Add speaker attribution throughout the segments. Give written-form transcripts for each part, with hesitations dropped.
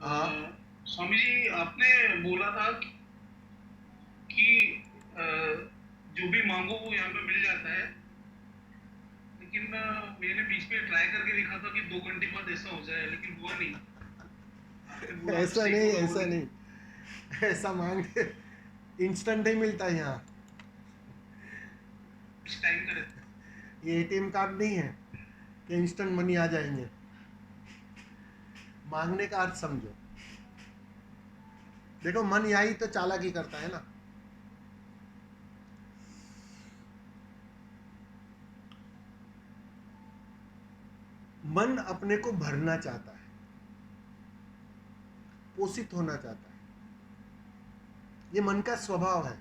Speaker 1: स्वामी जी, आपने बोला था कि अ, जो भी मांगो वो यहाँ पे मिल जाता है, लेकिन मैंने बीच में ट्राई करके देखा था कि 2 घंटे बाद ऐसा हो जाए, लेकिन हुआ नहीं। आपने बोला तो
Speaker 2: ऐसा
Speaker 1: सही
Speaker 2: नहीं,
Speaker 1: बोला वो,
Speaker 2: ऐसा
Speaker 1: लेकिन
Speaker 2: नहीं। ऐसा मांग इंस्टेंट नहीं मिलता है यहाँ।
Speaker 1: कुछ टाइम का रहता
Speaker 2: ये एटीएम कार्ड नहीं है कि इंस्टेंट मनी आ जाएंगे। मांगने का अर्थ समझो। देखो, मन यही तो चालाकी करता है ना। मन अपने को भरना चाहता है, पोषित होना चाहता है। ये मन का स्वभाव है।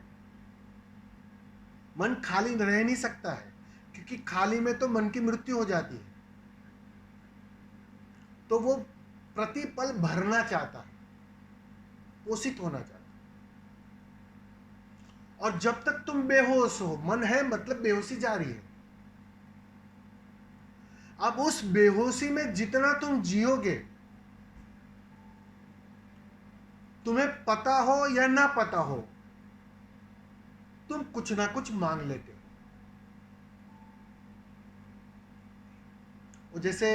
Speaker 2: मन खाली रह नहीं सकता है, क्योंकि खाली में तो मन की मृत्यु हो जाती है। तो वो प्रतिपल भरना चाहता है, पोषित होना चाहता है। और जब तक तुम बेहोश हो, मन है मतलब बेहोशी जारी है। अब उस बेहोशी में जितना तुम जियोगे, तुम्हें पता हो या ना पता हो, तुम कुछ ना कुछ मांग लेते हो। और जैसे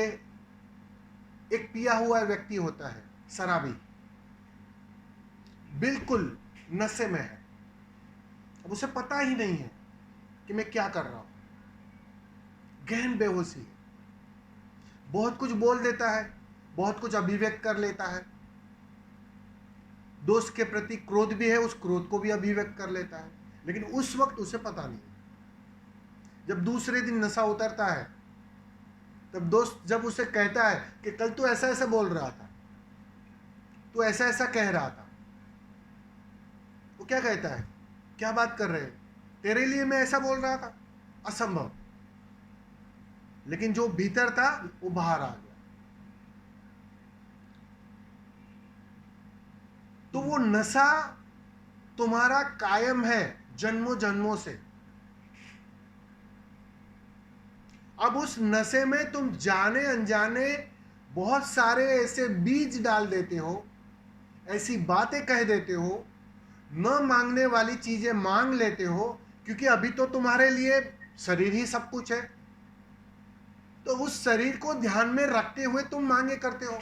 Speaker 2: एक पिया हुआ व्यक्ति होता है, शराबी, बिल्कुल नशे में है। अब उसे पता ही नहीं है कि मैं क्या कर रहा हूं। गहन बेहोशी है। बहुत कुछ बोल देता है, बहुत कुछ अभिव्यक्त कर लेता है। दोस्त के प्रति क्रोध भी है, उस क्रोध को भी अभिव्यक्त कर लेता है, लेकिन उस वक्त उसे पता नहीं। जब दूसरे दिन नशा उतरता है, तब दोस्त जब उसे कहता है कि कल तू ऐसा ऐसा बोल रहा था, तू ऐसा ऐसा कह रहा था, वो क्या कहता है, क्या बात कर रहे हैं, तेरे लिए मैं ऐसा बोल रहा था, असंभव। लेकिन जो भीतर था वो बाहर आ गया। तो वो नशा तुम्हारा कायम है जन्मों जन्मों से। अब उस नशे में तुम जाने अनजाने बहुत सारे ऐसे बीज डाल देते हो, ऐसी बातें कह देते हो, न मांगने वाली चीजें मांग लेते हो, क्योंकि अभी तो तुम्हारे लिए शरीर ही सब कुछ है। तो उस शरीर को ध्यान में रखते हुए तुम मांगे करते हो।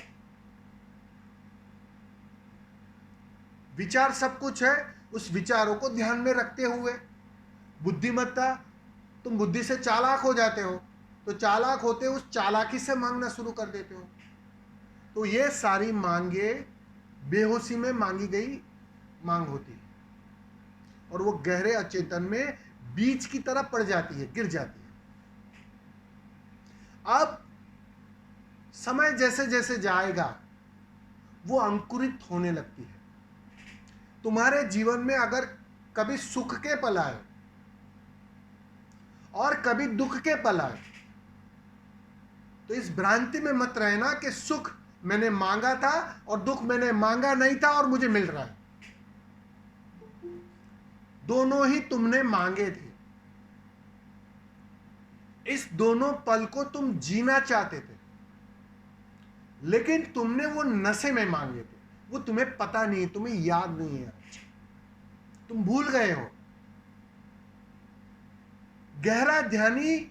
Speaker 2: विचार सब कुछ है, उस विचारों को ध्यान में रखते हुए। बुद्धिमत्ता, तुम बुद्धि से चालाक हो जाते हो, तो चालाक होते उस चालाकी से मांगना शुरू कर देते हो। तो ये सारी मांगे बेहोशी में मांगी गई मांग होती है, और वो गहरे अचेतन में बीज की तरह पड़ जाती है, गिर जाती है। अब समय जैसे जैसे जाएगा, वो अंकुरित होने लगती है। तुम्हारे जीवन में अगर कभी सुख के पल आए और कभी दुख के पल आए, तो इस भ्रांति में मत रहना कि सुख मैंने मांगा था और दुख मैंने मांगा नहीं था और मुझे मिल रहा है। दोनों ही तुमने मांगे थे। इस दोनों पल को तुम जीना चाहते थे, लेकिन तुमने वो नशे में मांगे थे। वो तुम्हें पता नहीं, तुम्हें याद नहीं है, तुम भूल गए हो। गहरा ध्यानी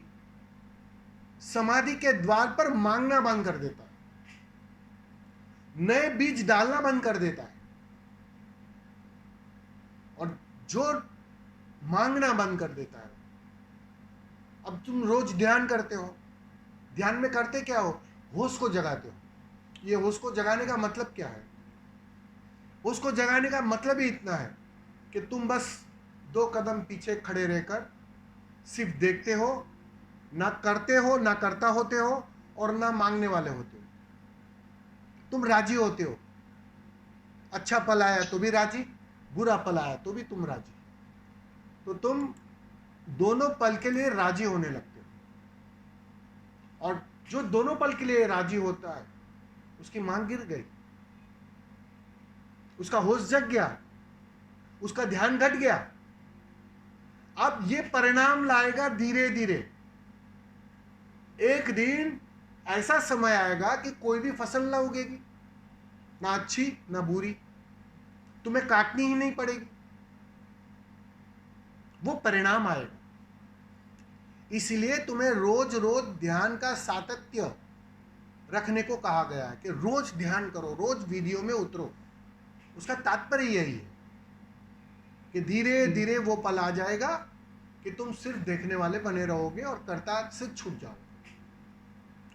Speaker 2: समाधि के द्वार पर मांगना बंद कर देता है, नए बीज डालना बंद कर देता है। और जो मांगना बंद कर देता है, अब तुम रोज ध्यान करते हो, ध्यान में करते क्या हो, होश को जगाते हो। ये होश को जगाने का मतलब क्या है? होश को जगाने का मतलब ही इतना है कि तुम बस 2 कदम पीछे खड़े रहकर सिर्फ देखते हो, ना करते हो, ना करता होते हो, और ना मांगने वाले होते हो। तुम राजी होते हो। अच्छा पल आया तो भी राजी, बुरा पल आया तो भी तुम राजी। तो तुम दोनों पल के लिए राजी होने लगते हो। और जो दोनों पल के लिए राजी होता है, उसकी मांग गिर गई, उसका होश जग गया, उसका ध्यान घट गया। अब ये परिणाम लाएगा धीरे धीरे। एक दिन ऐसा समय आएगा कि कोई भी फसल ना उगेगी, ना अच्छी ना बुरी, तुम्हें काटनी ही नहीं पड़ेगी, वो परिणाम आएगा। इसलिए तुम्हें रोज रोज ध्यान का सातत्य रखने को कहा गया है कि रोज ध्यान करो, रोज वीडियो में उतरो। उसका तात्पर्य यही है कि धीरे धीरे वो पल आ जाएगा कि तुम सिर्फ देखने वाले बने रहोगे और कर्ता से छूट जाओगे,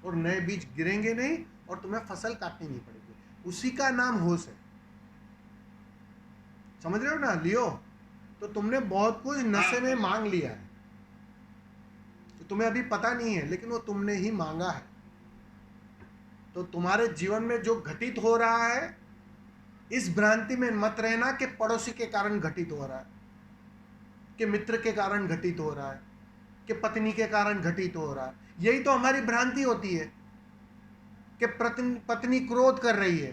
Speaker 2: और नए बीज गिरेंगे नहीं और तुम्हें फसल काटनी नहीं पड़ेगी। उसी का नाम होश है। समझ रहे हो ना लियो? तो तुमने बहुत कुछ नशे में मांग लिया है, तो तुम्हें अभी पता नहीं है, लेकिन वो तुमने ही मांगा है। तो तुम्हारे जीवन में जो घटित हो रहा है, इस भ्रांति में मत रहना कि पड़ोसी के कारण घटित हो रहा है, कि मित्र के कारण घटित हो रहा है, कि पत्नी के कारण घटित हो रहा है। यही तो हमारी भ्रांति होती है कि पत्नी क्रोध कर रही है,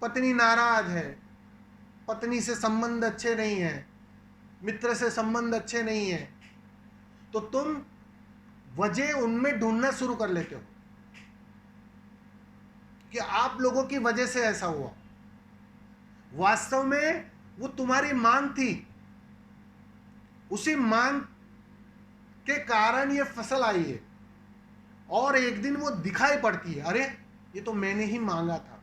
Speaker 2: पत्नी नाराज है, पत्नी से संबंध अच्छे नहीं है, मित्र से संबंध अच्छे नहीं है, तो तुम वजह उनमें ढूंढना शुरू कर लेते हो कि आप लोगों की वजह से ऐसा हुआ। वास्तव में वो तुम्हारी मांग थी, उसी मांग के कारण ये फसल आई है, और एक दिन वो दिखाई पड़ती है, अरे ये तो मैंने ही मांगा था।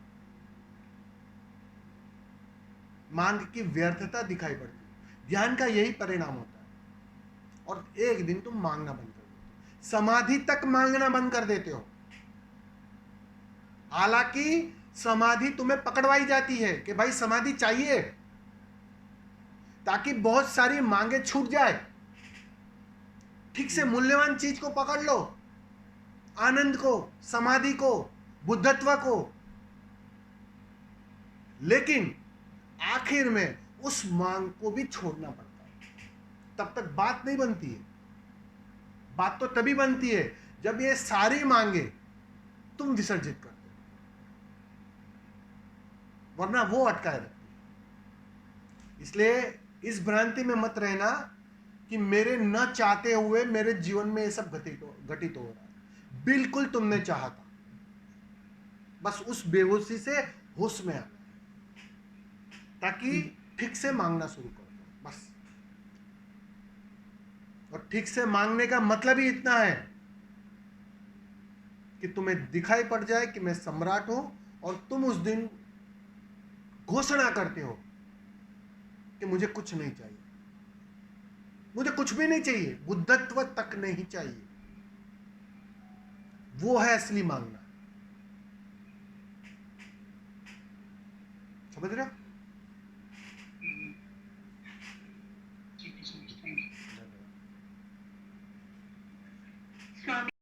Speaker 2: मांग की व्यर्थता दिखाई पड़ती है। ध्यान का यही परिणाम होता है, और एक दिन तुम मांगना बंद कर देते हो, समाधि तक मांगना बंद कर देते हो। हालांकि समाधि तुम्हें पकड़वाई जाती है कि भाई समाधि चाहिए ताकि बहुत सारी मांगे छूट जाए। ठीक से मूल्यवान चीज को पकड़ लो, आनंद को, समाधि को, बुद्धत्व को, लेकिन आखिर में उस मांग को भी छोड़ना पड़ता है। तब तक बात नहीं बनती है। बात तो तभी बनती है जब ये सारी मांगे तुम विसर्जित करते हो, वरना वो अटकाए रहती है। इसलिए इस भ्रांति में मत रहना कि मेरे न चाहते हुए मेरे जीवन में ये सब घटित हो रहा है। बिल्कुल तुमने चाहा था, बस उस बेहोशी से होश में आना, ताकि ठीक से मांगना शुरू कर दो, बस। और ठीक से मांगने का मतलब ही इतना है कि तुम्हें दिखाई पड़ जाए कि मैं सम्राट हूं, और तुम उस दिन घोषणा करते हो कि मुझे कुछ नहीं चाहिए, मुझे कुछ भी नहीं चाहिए, बुद्धत्व तक नहीं चाहिए। वो है असली मांगना। समझ रहे हो?
Speaker 1: ठीक है, समझ, थैंक यू।
Speaker 2: धन्यवाद।